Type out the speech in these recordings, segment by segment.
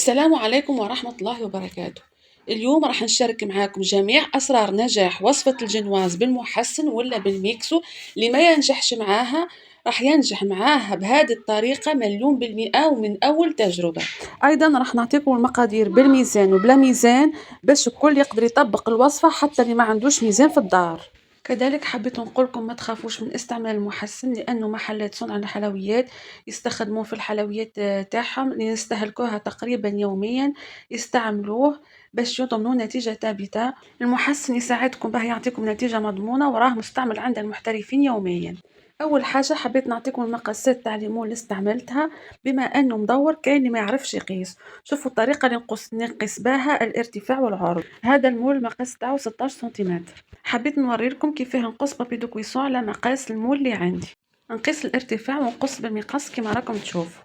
السلام عليكم ورحمة الله وبركاته. اليوم راح نشارك معاكم جميع أسرار نجاح وصفة الجنواز بالمحسن ولا بالميكسو. اللي ما ينجحش معاها راح ينجح معاها بهذه الطريقة مليون بالمئة ومن أول تجربة. أيضا راح نعطيكم المقادير بالميزان وبلا ميزان باش الكل يقدر يطبق الوصفة حتى اللي ما عندوش ميزان في الدار. كذلك حبيت نقولكم ما تخافوش من استعمال المحسن، لأنه محلات صنع الحلويات يستخدموه في الحلويات تاعهم اللي نستهلكوها تقريبا يوميا، يستعملوه باش يضمنوا نتيجة ثابتة. المحسن يساعدكم باه يعطيكم نتيجة مضمونة وراه مستعمل عند المحترفين يوميا. اول حاجه حبيت نعطيكم المقاسات تاع الليمون اللي استعملتها، بما انه مدور كاين اللي ما يعرفش يقيس. شوفوا الطريقه اللي نقيس بها الارتفاع والعرض. هذا المول المقاس تاعو 16 سنتيمتر. حبيت نوريلكم كيفاه نقص بابي دو كويسون على مقاس المول اللي عندي. نقيس الارتفاع ونقص بالمقص كما راكم تشوفوا.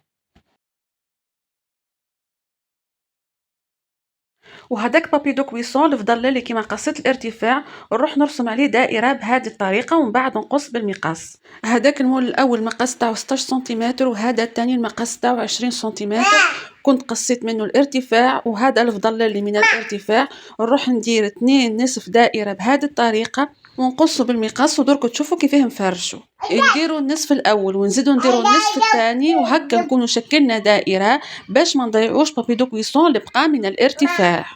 وهداك بابي دو كويسون اللي فضل لي كيما قصيت الارتفاع نروح نرسم عليه دائره بهذه الطريقه ومن بعد نقص بالمقاس. هداك المول الاول المقاس تاعو 16 سنتيمتر وهذا الثاني المقاس تاعو 20 سنتيمتر. كنت قصيت منه الارتفاع وهذا اللي فضل لي من الارتفاع. نروح ندير 2 نصف دائره بهذه الطريقه ونقصه بالمقص ودرك تشوفوا كيفاه نفرشوا. نديروا النصف الاول ونزيدوا نديروا النصف الثاني وهكا نكونوا شكلنا دائره باش ما نضيعوش بابي دو كويسون اللي بقى من الارتفاع.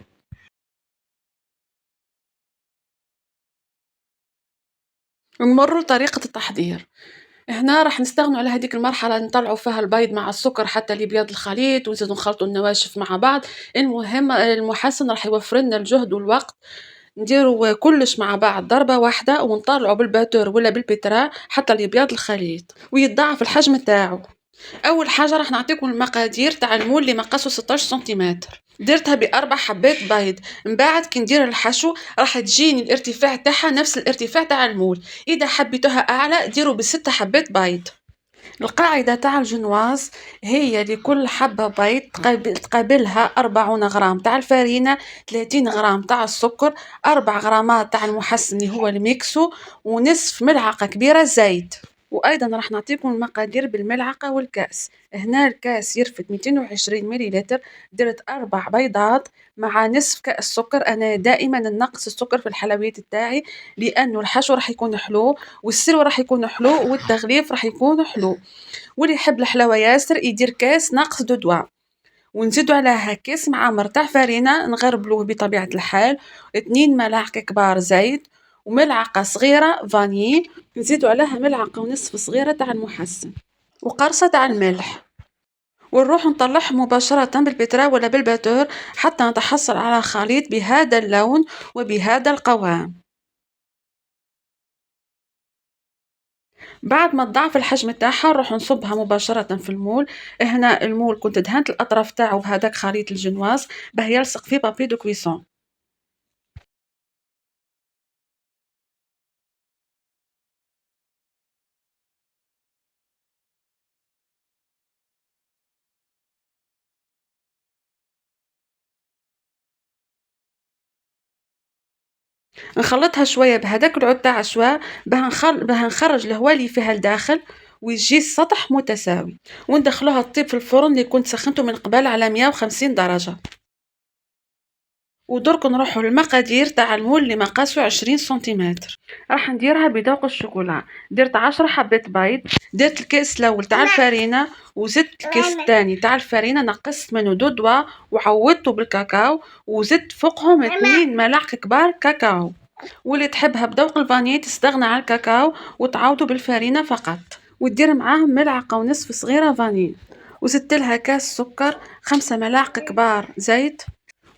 نمروا لطريقة التحضير. هنا راح نستغنوا على هذيك المرحلة نطلعوا فيها البيض مع السكر حتى ليبيض الخليط ونزيدوا نخلطوا النواشف مع بعض. المهم المحسن راح يوفر لنا الجهد والوقت. نديروا كلش مع بعض ضربة واحدة ونطلعوا بالباتور ولا بالبترا حتى ليبيض الخليط ويتضاعف الحجم تاعو. اول حاجه راح نعطيكم المقادير تاع المول اللي مقاسه 16 سنتيمتر. درتها باربع حبات بيض. من بعد كي ندير الحشو راح تجيني الارتفاع تاعها نفس الارتفاع تاع المول. اذا حبيتوها اعلى ديروا بستة حبات بيض. القاعدة تاع الجنواز هي لكل حبة بيض تقابلها 40 غرام تاع الفارينة، 30 غرام تاع السكر، 4 غرامات تاع المحسن اللي هو الميكسو، ونصف ملعقة كبيرة زيت. وايضا راح نعطيكم المقادير بالملعقه والكاس. هنا الكاس يرفد 220 مليلتر. درت 4 بيضات مع نصف كاس سكر. انا دائما ننقص السكر في الحلويات تاعي لانه الحشو راح يكون حلو والسلو راح يكون حلو والتغليف راح يكون حلو. واللي يحب الحلاوه ياسر يدير كاس ناقص دو دوا. ونزيدو عليها كاس معمر تاع فرينه نغربلوه بطبيعه الحال. 2 ملاعق كبار زيت وملعقه صغيره فاني. نزيدو عليها ملعقه ونصف صغيره تاع المحسن وقرصه تاع الملح. ونروح نطلعهم مباشرة بالبترا ولا بالباتور حتى نتحصل على خليط بهذا اللون وبهذا القوام. بعد ما تضاعف الحجم تاعها نروح نصبها مباشرة في المول. هنا المول كنت دهنت الأطراف تاعو بهذاك خليط الجنواز باه يلصق فيه بابي دو كويسون. نخلطها شويه بهذاك العود تاع الشوا باه نخرج الهواء اللي فيها لداخل ويجي السطح متساوي. وندخلوها تطيب في الفرن اللي كنت سخنته من قبل على 150 درجه. ودرك نروحوا للمقادير تاع المول اللي مقاسه 20 سنتيمتر. راح نديرها بذوق الشوكولا. درت 10 حبات بيض. درت الكاس الاول تاع الفرينه وزدت الكاس الثاني تاع الفرينه نقصت منه دو دوا وعوضته بالكاكاو وزدت فوقهم 2 ملاعق كبار كاكاو. واللي تحبها بذوق الفاني تستغنى على الكاكاو وتعوضوا بالفرينه فقط. ودير معاهم ملعقه ونصف صغيره فاني. وزدت لها كاس سكر، 5 ملاعق كبار زيت،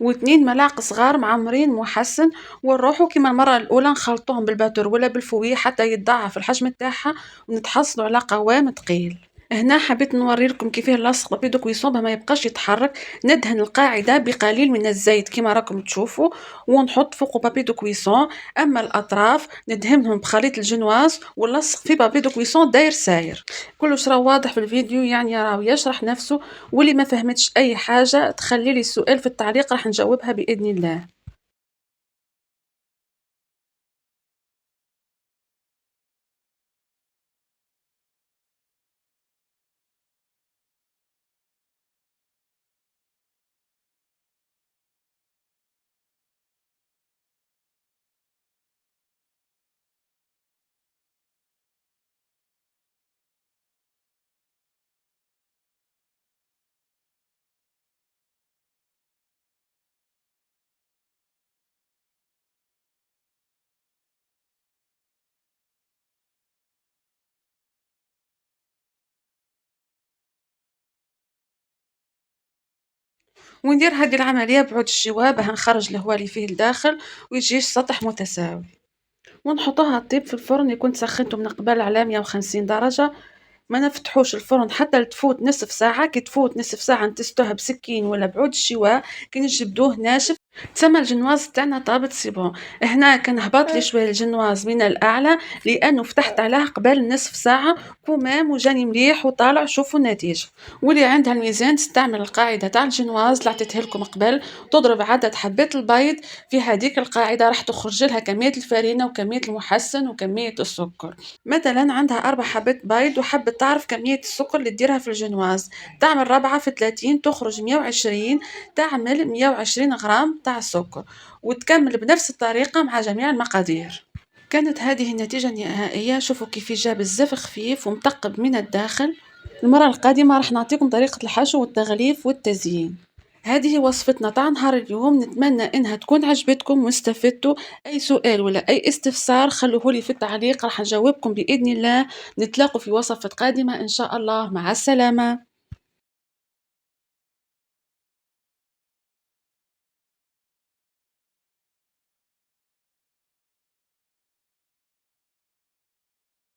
و2 ملاعق صغار معمرين محسن. ونروحو كيما المره الاولى نخلطوهم بالباتور ولا بالفويه حتى يتضاعف الحجم تاعها ونتحصلوا على قوام ثقيل. هنا حبيت نوري لكم كيفاه نلصق بابي دو كويسون ما يبقاش يتحرك. ندهن القاعده بقليل من الزيت كما راكم تشوفوا ونحط فوقه بابي دو كويسون. اما الاطراف ندهنهم بخليط الجنواز ونلصق في بابي دو كويسون داير ساير. كلش راه واضح في الفيديو يعني راه يشرح نفسه. واللي ما فهمتش اي حاجه تخلي لي السؤال في التعليق راح نجاوبها باذن الله. وندير هذه العملية بعود الجوا باه نخرج الهواء اللي فيه لداخل ويجي السطح متساوي، ونحطوها طيب في الفرن يكون سخنته من قبل على 150 درجة. ما نفتحوش الفرن حتى لتفوت نصف ساعة، كي تفوت نصف ساعة نتستوها بسكين ولا بعود الشواء، كي نجبدوه ناشف تسمى الجنواز تاعنا طابت سي بون. هنا كان هبط لي شويه الجنواز من الاعلى لانه فتحت عليه قبل نصف ساعه كمام وجاني مليح وطالع. شوفوا النتيجه. واللي عندها الميزان تستعمل القاعده تاع الجنواز اللي عطيتها لكم قبل، تضرب عدد حبات البيض في هذيك القاعده، راح تخرج لها كميه الفرينه وكميه المحسن وكميه السكر. مثلا عندها 4 حبات بيض وحبت تعرف كميه السكر اللي تديرها في الجنواز، تعمل ربعة في 30 تخرج 120، تعمل 120 غرام تاع السكر، وتكمل بنفس الطريقة مع جميع المقادير. كانت هذه النتيجة النهائية. شوفوا كيف جاب الزف خفيف ومتقب من الداخل. المرة القادمة راح نعطيكم طريقة الحشو والتغليف والتزيين. هذه وصفتنا تاع نهار اليوم، نتمنى انها تكون عجبتكم واستفدتوا. اي سؤال ولا اي استفسار خلوه لي في التعليق، راح نجاوبكم باذن الله. نتلاقوا في وصفة قادمة ان شاء الله. مع السلامة.